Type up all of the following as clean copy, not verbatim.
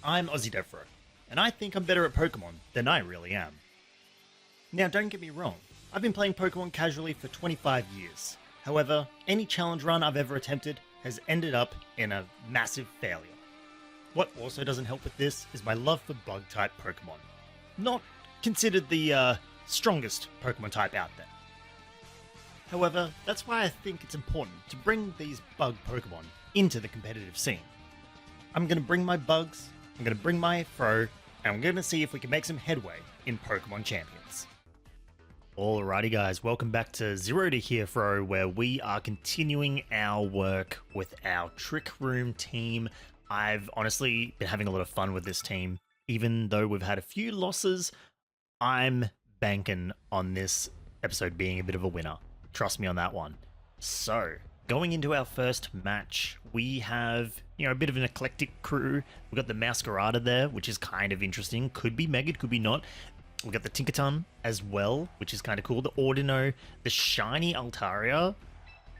I'm AussieDevFro, and I think I'm better at Pokemon than I really am. Now don't get me wrong, I've been playing Pokemon casually for 25 years. However, any challenge run I've ever attempted has ended up in a massive failure. What also doesn't help with this is my love for bug-type Pokemon. Not considered the strongest Pokemon type out there. However, that's why I think it's important to bring these bug Pokemon into the competitive scene. I'm going to bring my bugs, I'm going to bring my Fro, and I'm going to see if we can make some headway in Pokemon Champions. Alrighty guys, welcome back to Zero to He-Fro, where we are continuing our work with our Trick Room team. I've honestly been having a lot of fun with this team. Even though we've had a few losses, I'm banking on this episode being a bit of a winner. Trust me on that one. So, going into our first match, we have, a bit of an eclectic crew. We've got the Masquerada there, which is kind of interesting. Could be Megad, could be not. We've got the Tinkaton as well, which is kind of cool. The Ordino, the Shiny Altaria,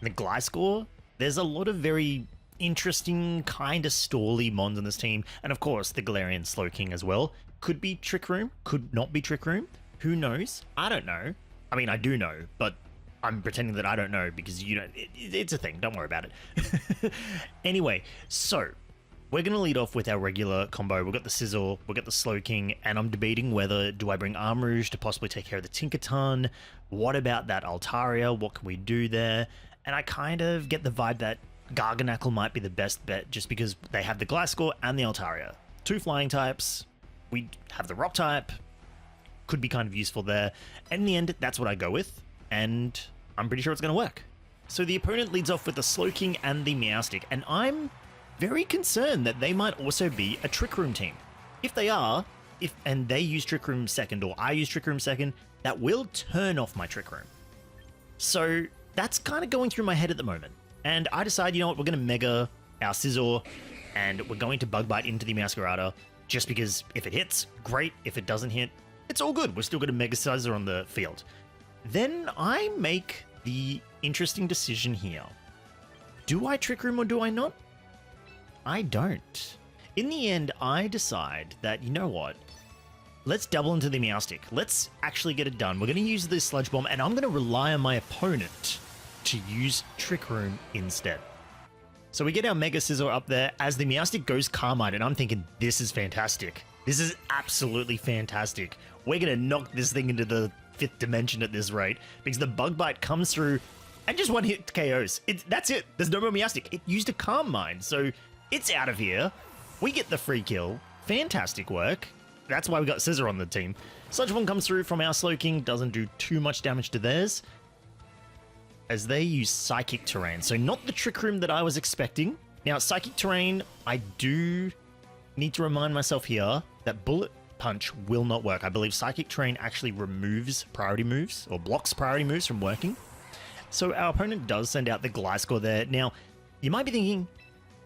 the Gliscor. There's a lot of very interesting kind of stally mons on this team. And of course, the Galarian Slowking as well. Could be Trick Room, could not be Trick Room. Who knows? I don't know. I mean, I do know, but I'm pretending that I don't know because it's a thing. Don't worry about it. Anyway, so we're going to lead off with our regular combo. We've got the Sizzle, we've got the Slowking, and I'm debating whether do I bring Armrouge to possibly take care of the Tinkaton? What about that Altaria? What can we do there? And I kind of get the vibe that Garganacl might be the best bet just because they have the Gliscor and the Altaria. Two flying types. We have the Rock type. Could be kind of useful there. And in the end, that's what I go with. And I'm pretty sure it's going to work. So the opponent leads off with the Slowking and the Meowstic, and I'm very concerned that they might also be a Trick Room team. If they are, and they use Trick Room second, or I use Trick Room second, that will turn off my Trick Room. So that's kind of going through my head at the moment. And I decide, you know what, we're going to Mega our Scizor, and we're going to Bug Bite into the Masquerada, just because if it hits, great. If it doesn't hit, it's all good. We're still going to Mega Scizor on the field. Then I make the interesting decision here. Do I Trick Room or do I not? I don't. In the end, I decide that, you know what? Let's double into the Meowstic. Let's actually get it done. We're going to use the Sludge Bomb, and I'm going to rely on my opponent to use Trick Room instead. So we get our Mega Scizor up there as the Meowstic goes Carmine, and I'm thinking, this is fantastic. This is absolutely fantastic. We're going to knock this thing into the fifth dimension at this rate, because the Bug Bite comes through and just one hit KOs. That's it. There's no more Meowstic. It used a Calm Mind, so it's out of here. We get the free kill. Fantastic work. That's why we got Scizor on the team. Sludge Bomb comes through from our Slowking, doesn't do too much damage to theirs, as they use Psychic Terrain. So not the Trick Room that I was expecting. Now, Psychic Terrain, I do need to remind myself here that Bullet Punch will not work. I believe Psychic Terrain actually removes priority moves, or blocks priority moves from working. So our opponent does send out the Gliscor there. Now, you might be thinking,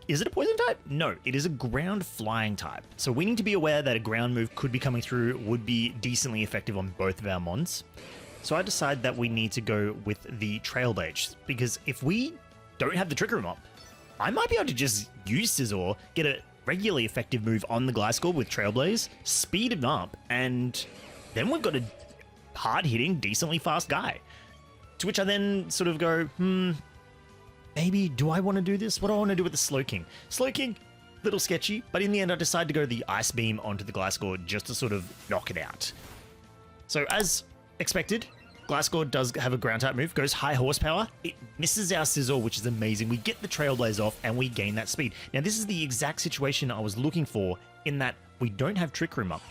is it a poison type? No, it is a ground flying type. So we need to be aware that a ground move could be coming through, would be decently effective on both of our mons. So I decide that we need to go with the Trailblade, because if we don't have the Trick Room up, I might be able to just use Scizor, get a regularly effective move on the Gliscor with Trailblaze, speed him up, and then we've got a hard-hitting, decently fast guy. To which I then sort of go, maybe, do I want to do this? What do I want to do with the Slowking? Slowking, little sketchy, but in the end I decide to go the Ice Beam onto the Gliscor just to sort of knock it out. So as expected, Gliscor does have a ground type move, goes high horsepower, it misses our Scizor, which is amazing. We get the Trailblaze off and we gain that speed. Now this is the exact situation I was looking for, in that we don't have Trick Room up,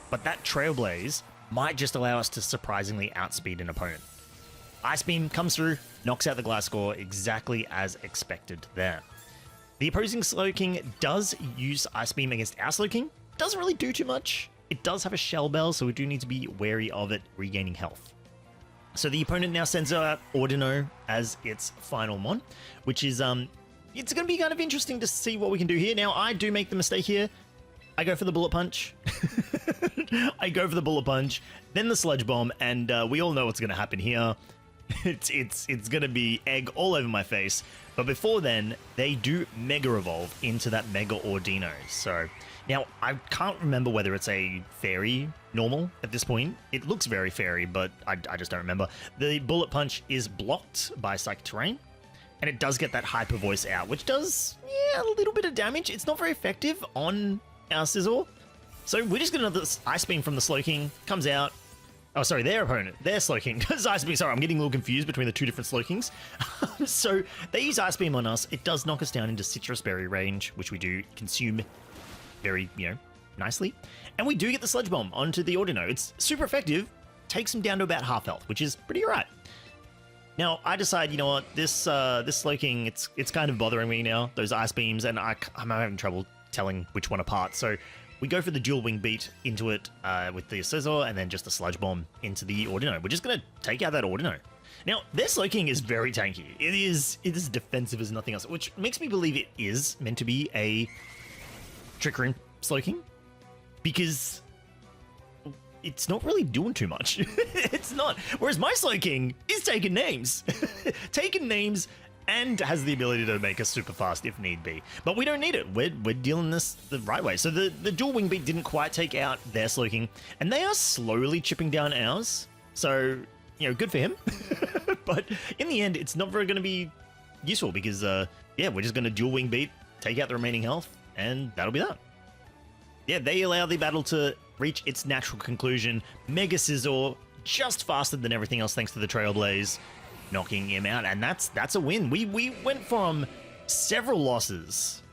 but that Trailblaze might just allow us to surprisingly outspeed an opponent. Ice Beam comes through, knocks out the Gliscor exactly as expected there. The opposing Slowking does use Ice Beam against our Slowking. Doesn't really do too much. It does have a Shell Bell, so we do need to be wary of it regaining health. So the opponent now sends out Ordino as its final mon, which is, it's going to be kind of interesting to see what we can do here. Now, I do make the mistake here. I go for the Bullet Punch. I go for the Bullet Punch, then the Sludge Bomb, and we all know what's going to happen here. It's going to be egg all over my face. But before then, they do Mega Evolve into that Mega Ordino. So Now, I can't remember whether it's a fairy normal at this point. It looks very fairy, but I just don't remember. The bullet punch is blocked by psychic terrain, and it does get that hyper voice out, which does, yeah, a little bit of damage. It's not very effective on our Scizor. So we're just going to this Ice Beam from the Slowking, comes out. Oh, sorry, their opponent. Their Slowking does Ice Beam. Sorry, I'm getting a little confused between the two different Slowkings. So they use Ice Beam on us. It does knock us down into Citrus Berry range, which we do consume very, nicely. And we do get the Sludge Bomb onto the Audino. It's super effective. Takes him down to about half health, which is pretty alright. Now, I decide, you know what, this Slowking, it's kind of bothering me now, those Ice Beams, and I'm having trouble telling which one apart. So we go for the dual wing beat into it with the Scizor, and then just the Sludge Bomb into the Audino. We're just going to take out that Audino. Now, their Slowking is very tanky. It is defensive as nothing else, which makes me believe it is meant to be a Trick Room Slowking, because it's not really doing too much. It's not. Whereas my Slowking is taking names. Taking names and has the ability to make us super fast if need be. But we don't need it. We're dealing this the right way. So the dual wing beat didn't quite take out their Slowking, and they are slowly chipping down ours. So, good for him. But in the end, it's not very going to be useful because, yeah, we're just going to dual wing beat, take out the remaining health, and that'll be that. Yeah, they allow the battle to reach its natural conclusion. Mega Scizor just faster than everything else thanks to the Trailblaze, knocking him out, and that's a win. We went from several losses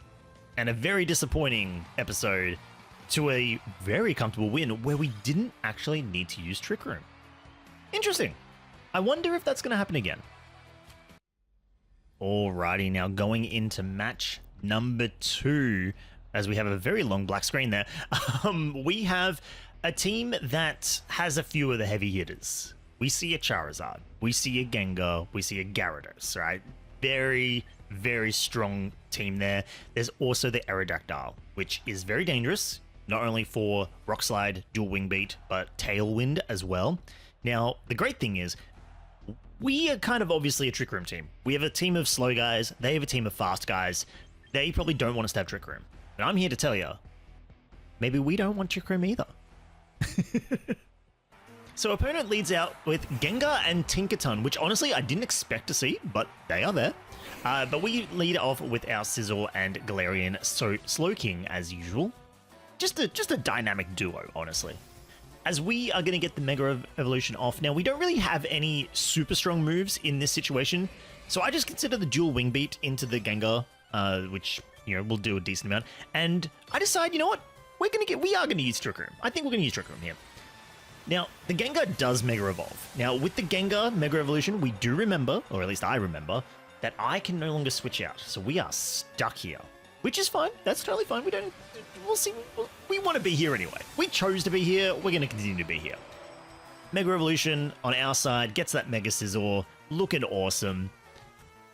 and a very disappointing episode to a very comfortable win where we didn't actually need to use Trick Room. Interesting. I wonder if that's going to happen again. Alrighty, now going into match number 2, as we have a very long black screen there. We have a team that has a few of the heavy hitters. We see a Charizard, we see a Gengar, we see a Gyarados, right? Very, very strong team there. There's also the Aerodactyl, which is very dangerous, not only for Rock Slide, Dual Wing Beat, but Tailwind as well. Now, the great thing is, we are kind of obviously a Trick Room team. We have a team of slow guys, they have a team of fast guys. They probably don't want us to have Trick Room. But I'm here to tell you, maybe we don't want Trick Room either. So opponent leads out with Gengar and Tinkaton, which honestly I didn't expect to see, but they are there. But we lead off with our Scizor and Galarian, so Slowking as usual. Just a dynamic duo, honestly. As we are going to get the Mega Evolution off. Now, we don't really have any super strong moves in this situation, so I just consider the dual Wing Beat into the Gengar, which, we'll do a decent amount. And I decide, you know what? We are going to use Trick Room. I think we're going to use Trick Room here. Now, the Gengar does Mega Evolve. Now, with the Gengar Mega Evolution, we do remember, or at least I remember, that I can no longer switch out. So we are stuck here, which is fine. That's totally fine. We'll see. We want to be here anyway. We chose to be here. We're going to continue to be here. Mega Evolution on our side gets that Mega Scizor looking awesome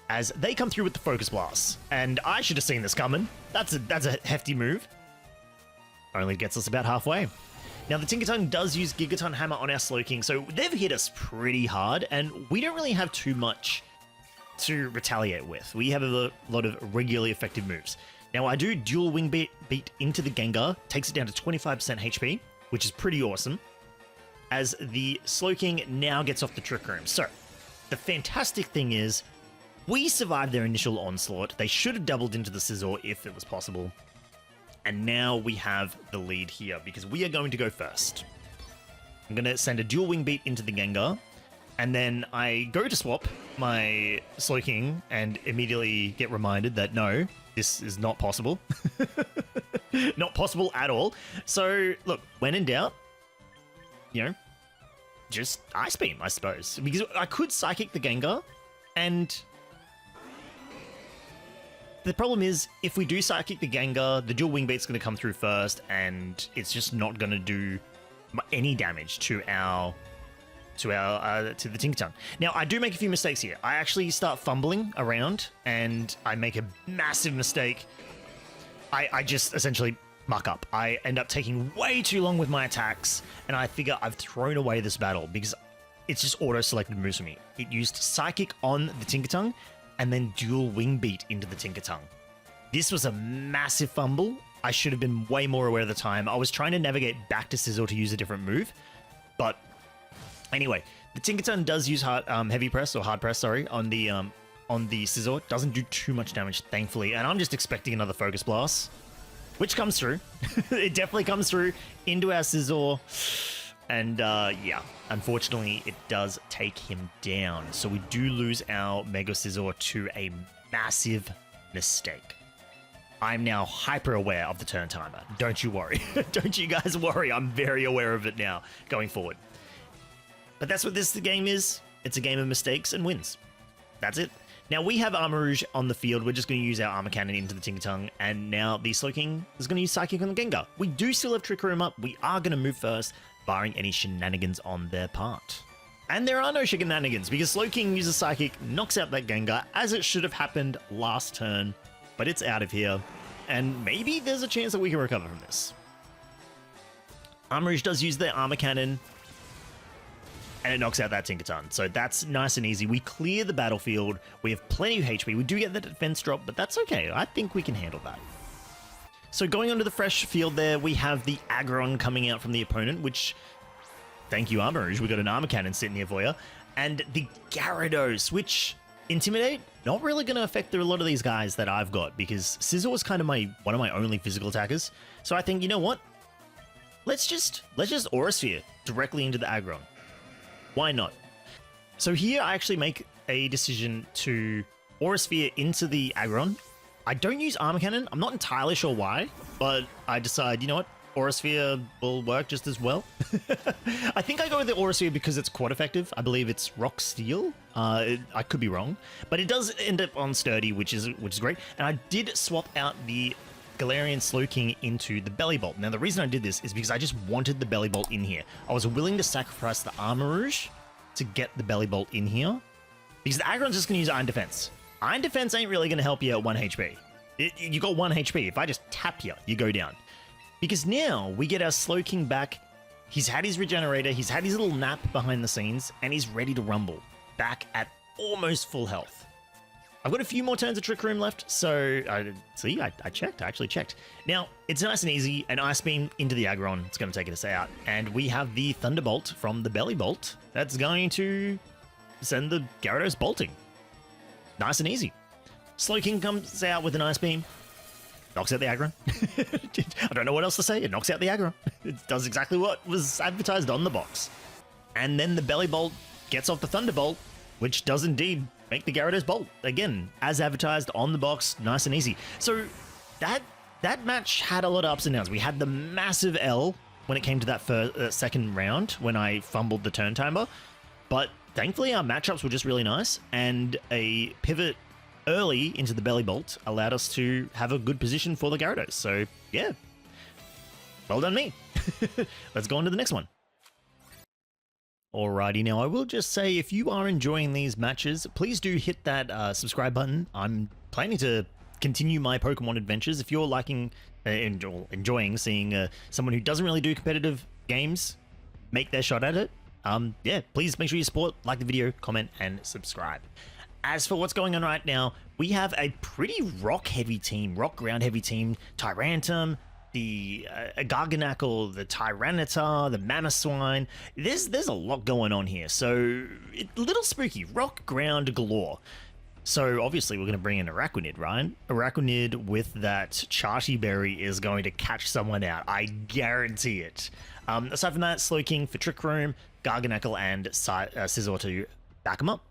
as they come through with the Focus Blast. And I should have seen this coming. That's a hefty move. Only gets us about halfway. Now, the Tinkaton does use Gigaton Hammer on our Slowking, so they've hit us pretty hard, and we don't really have too much to retaliate with. We have a lot of regularly effective moves. Now, I do dual Wing Beat into the Gengar, takes it down to 25% HP, which is pretty awesome, as the Slowking now gets off the Trick Room. So, the fantastic thing is, we survived their initial onslaught. They should have doubled into the Scizor if it was possible. And now we have the lead here because we are going to go first. I'm going to send a dual Wing Beat into the Gengar, and then I go to swap my Slowking and immediately get reminded that no, this is not possible. Not possible at all. So, look, when in doubt, just Ice Beam, I suppose. Because I could Psychic the Gengar, and the problem is, if we do Psychic the Gengar, the dual Wing Beat's going to come through first, and it's just not going to do any damage to the Tinkaton. Now, I do make a few mistakes here. I actually start fumbling around, and I make a massive mistake. I just essentially muck up. I end up taking way too long with my attacks, and I figure I've thrown away this battle because it's just auto-selected moves for me. It used Psychic on the Tinkaton, and then dual Wing Beat into the Tinkaton. This was a massive fumble. I should have been way more aware of the time. I was trying to navigate back to Sizzle to use a different move. But anyway, the Tinkaton does use heavy press, or hard press, sorry, on the Sizzle. It doesn't do too much damage, thankfully. And I'm just expecting another Focus Blast, which comes through. It definitely comes through into our Sizzle. And yeah, unfortunately, it does take him down. So we do lose our Mega Scizor to a massive mistake. I'm now hyper aware of the turn timer. Don't you worry. Don't you guys worry. I'm very aware of it now going forward. But that's what this game is. It's a game of mistakes and wins. That's it. Now we have Armarouge on the field. We're just going to use our Armor Cannon into the Tinkaton. And now the Slowking is going to use Psychic on the Gengar. We do still have Trick Room up. We are going to move first, barring any shenanigans on their part. And there are no shenanigans because Slowking uses Psychic, knocks out that Gengar as it should have happened last turn, but it's out of here. And maybe there's a chance that we can recover from this. Armarouge does use their Armor Cannon, and it knocks out that Tinkaton. So that's nice and easy. We clear the battlefield. We have plenty of HP. We do get the defense drop, but that's okay. I think we can handle that. So going onto the fresh field there, we have the Aggron coming out from the opponent, which, thank you, Armarouge. We got an Armor Cannon sitting here for you. And the Gyarados, which, Intimidate, not really going to affect a lot of these guys that I've got, because Scizor was kind of one of my only physical attackers. So I think, you know what? Let's just Aura Sphere directly into the Aggron. Why not? So here I actually make a decision to Aura Sphere into the Aggron. I don't use Armor Cannon. I'm not entirely sure why, but I decide, you know what? Aura Sphere will work just as well. I think I go with the Aura Sphere because it's quite effective. I believe it's Rock Steel. I could be wrong, but it does end up on Sturdy, which is great. And I did swap out the Galarian Slowking into the Belly Bolt. Now, the reason I did this is because I just wanted the Belly Bolt in here. I was willing to sacrifice the Armarouge to get the Belly Bolt in here, because the Aggron's just going to use Iron Defense. Iron Defense ain't really going to help you at 1 HP. You got 1 HP. If I just tap you, you go down. Because now we get our Slowking back. He's had his Regenerator, he's had his little nap behind the scenes, and he's ready to rumble. Back at almost full health. I've got a few more turns of Trick Room left, so I checked. I actually checked. Now, it's nice and easy. An Ice Beam into the Aggron. It's going to take us out. And we have the Thunderbolt from the Belly Bolt. That's going to send the Gyarados bolting. Nice and easy. Slowking comes out with an Ice Beam. Knocks out the Aggron. I don't know what else to say. It knocks out the Aggron. It does exactly what was advertised on the box. And then the Belly Bolt gets off the Thunderbolt, which does indeed make the Gyarados bolt. Again, as advertised on the box, nice and easy. So that match had a lot of ups and downs. We had the massive L when it came to that second round when I fumbled the turn timer. But thankfully, our matchups were just really nice. And a pivot early into the Belly Bolt allowed us to have a good position for the Gyarados. So, yeah. Well done, me. Let's go on to the next one. Alrighty, now I will just say, if you are enjoying these matches, please do hit that subscribe button. I'm planning to continue my Pokemon adventures. If you're liking, enjoying seeing someone who doesn't really do competitive games make their shot at it, yeah, please make sure you support, like the video, comment, and subscribe. As for what's going on right now, we have a pretty rock-heavy team, rock-ground-heavy team. Tyrantum, the Garganacl, the Tyranitar, the Mamoswine. There's a lot going on here, so a little spooky. Rock ground galore. So obviously we're going to bring in Araquanid, right? Araquanid with that Charty Berry is going to catch someone out. I guarantee it. Aside from that, Slowking for Trick Room, Garganacl and Scizor to back him up.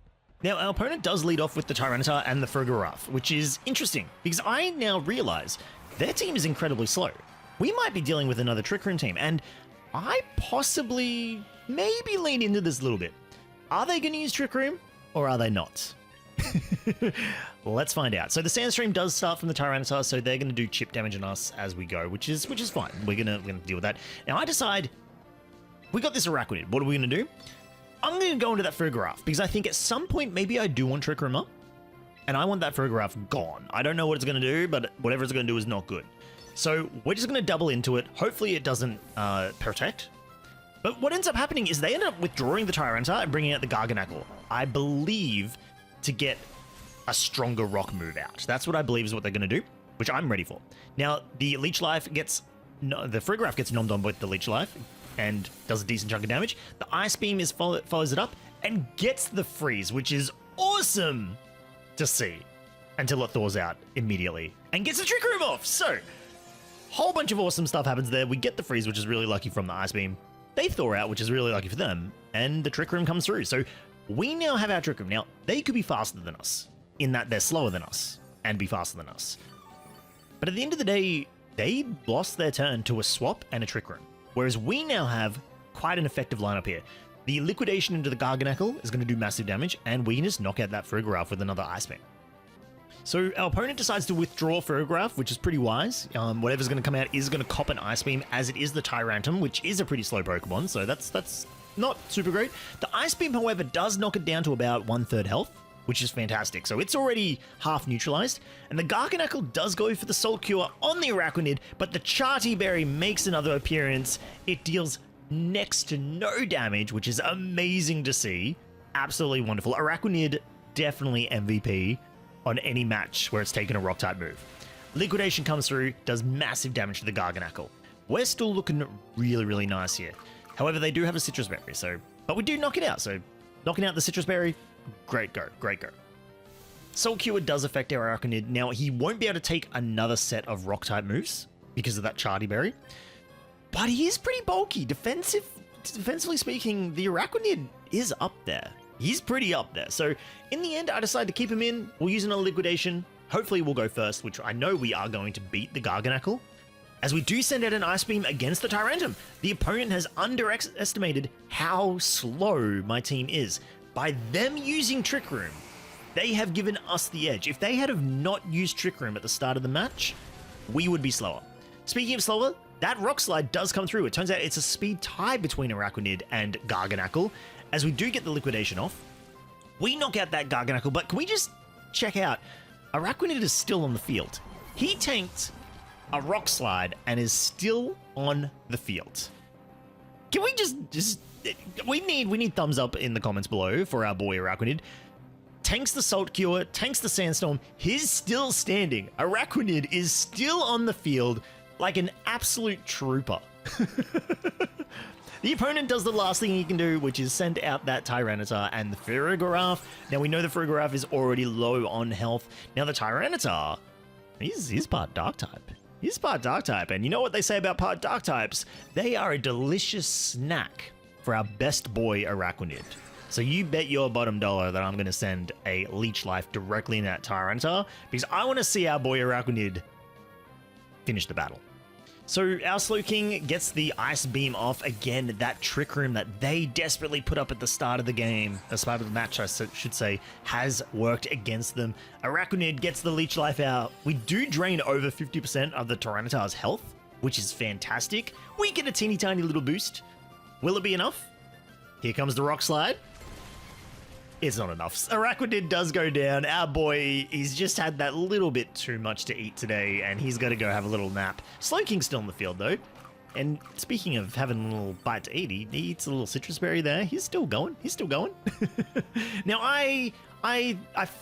Now, our opponent does lead off with the Tyranitar and the Farigiraf, which is interesting, because I now realize their team is incredibly slow. We might be dealing with another Trick Room team, and I possibly maybe lean into this a little bit. Are they going to use Trick Room, or are they not? Let's find out. So the Sandstream does start from the Tyranitar, so they're going to do chip damage on us as we go, which is fine. We're gonna deal with that. Now, I decide we got this Araquanid. What are we going to do? I'm going to go into that Farigiraf, because I think at some point maybe I do want Trick Room up, and I want that Farigiraf gone. I don't know what it's going to do, but whatever it's going to do is not good. So we're just going to double into it. Hopefully it doesn't protect. But what ends up happening is they end up withdrawing the Tyranitar and bringing out the Garganacl, I believe, to get a stronger rock move out. That's what I believe is what they're going to do. which I'm ready for. Now, the Leech Life gets... No, the Frigoraph gets nommed on with the Leech Life and does a decent chunk of damage. The Ice Beam follows it up and gets the Freeze, which is awesome to see until it thaws out immediately and gets the Trick Room off. So, whole bunch of awesome stuff happens there. We get the Freeze, which is really lucky from the Ice Beam. They thaw out, which is really lucky for them, and the Trick Room comes through. So, we now have our Trick Room. Now, they could be faster than us in that they're slower than us and be faster than us. But at the end of the day, they lost their turn to a swap and a Trick Room, whereas we now have quite an effective lineup here. The Liquidation into the Garganacle is going to do massive damage, and we can just knock out that Frigoraph with another Ice Beam. So our opponent decides to withdraw Frigoraph, which is pretty wise. Whatever's going to come out is going to cop an Ice Beam, as it is the Tyrantum, which is a pretty slow Pokemon, so that's not super great. The Ice Beam, however, does knock it down to about 1/3 health, which is fantastic. So it's already half neutralized. And the Garganacle does go for the Salt Cure on the Araquanid, but the Charty Berry makes another appearance. It deals next to no damage, which is amazing to see. Absolutely wonderful. Araquanid, definitely MVP on any match where it's taken a Rock-type move. Liquidation comes through, does massive damage to the Garganacle. We're still looking really, really nice here. However, they do have a Citrus Berry, but we do knock it out. So knocking out the Citrus Berry, great go, great go. Soul Cure does affect our Araquanid. Now, he won't be able to take another set of Rock-type moves because of that Charty Berry, but he is pretty bulky. Defensively speaking, the Araquanid is up there. He's pretty up there. So, in the end, I decided to keep him in. We'll use another Liquidation. Hopefully, we'll go first, which I know we are going to beat the Garganacle, as we do send out an Ice Beam against the Tyrantum. The opponent has underestimated how slow my team is. By them using Trick Room, they have given us the edge. If they had have not used Trick Room at the start of the match, we would be slower. Speaking of slower, that Rock Slide does come through. It turns out it's a speed tie between Araquanid and Garganacle, as we do get the Liquidation off. We knock out that Garganacle, but can we just check out, Araquanid is still on the field. He tanked a Rock Slide and is still on the field. Can we just we need thumbs up in the comments below for our boy Araquanid. Tanks the Salt Cure, tanks the Sandstorm, he's still standing. Araquanid is still on the field like an absolute trooper. The opponent does the last thing he can do, which is send out that Tyranitar and the Frigoraph. Now, we know the Frigoraph is already low on health. Now, the Tyranitar, he's part Dark-type. He's part Dark-type, and you know what they say about part Dark-types? They are a delicious snack for our best boy Araquanid. So you bet your bottom dollar that I'm going to send a Leech Life directly in that Tyranitar, because I want to see our boy Araquanid finish the battle. So our Slowking gets the Ice Beam off again. That Trick Room that they desperately put up at the start of the game, the start of the match I should say, has worked against them. Araquanid gets the Leech Life out. We do drain over 50% of the Tyranitar's health, which is fantastic. We get a teeny tiny little boost. Will it be enough? Here comes the Rock Slide. It's not enough. Araquanid does go down. Our boy, he's just had that little bit too much to eat today, and he's got to go have a little nap. Slowking's still in the field, though. And speaking of having a little bite to eat, he eats a little citrus berry there. He's still going. He's still going. Now, I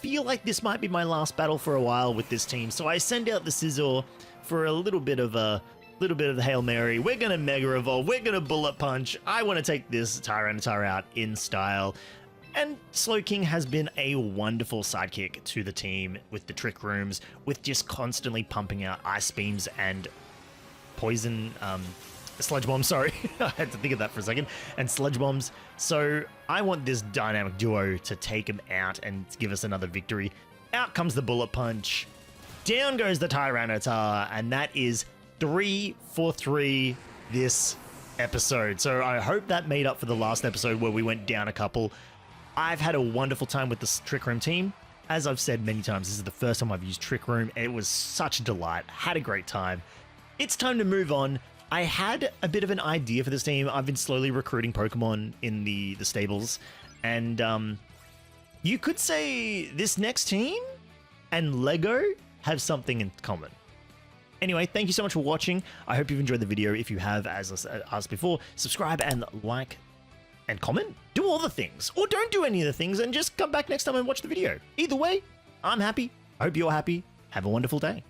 feel like this might be my last battle for a while with this team, so I send out the Scizor for a little bit of the Hail Mary. We're going to Mega Evolve. We're going to Bullet Punch. I want to take this Tyranitar out in style. And Slowking has been a wonderful sidekick to the team with the Trick Rooms, with just constantly pumping out Ice Beams and Poison, Sludge Bombs, sorry. I had to think of that for a second. And Sludge Bombs. So I want this dynamic duo to take him out and give us another victory. Out comes the Bullet Punch. Down goes the Tyranitar. And that is 3 for 3 this episode. So I hope that made up for the last episode where we went down a couple. I've had a wonderful time with this Trick Room team. As I've said many times, this is the first time I've used Trick Room. It was such a delight. Had a great time. It's time to move on. I had a bit of an idea for this team. I've been slowly recruiting Pokemon in the stables. And you could say this next team and Lego have something in common. Anyway, thank you so much for watching. I hope you've enjoyed the video. If you have, as I asked before, subscribe and like and comment. Do all the things. Or don't do any of the things and just come back next time and watch the video. Either way, I'm happy. I hope you're happy. Have a wonderful day.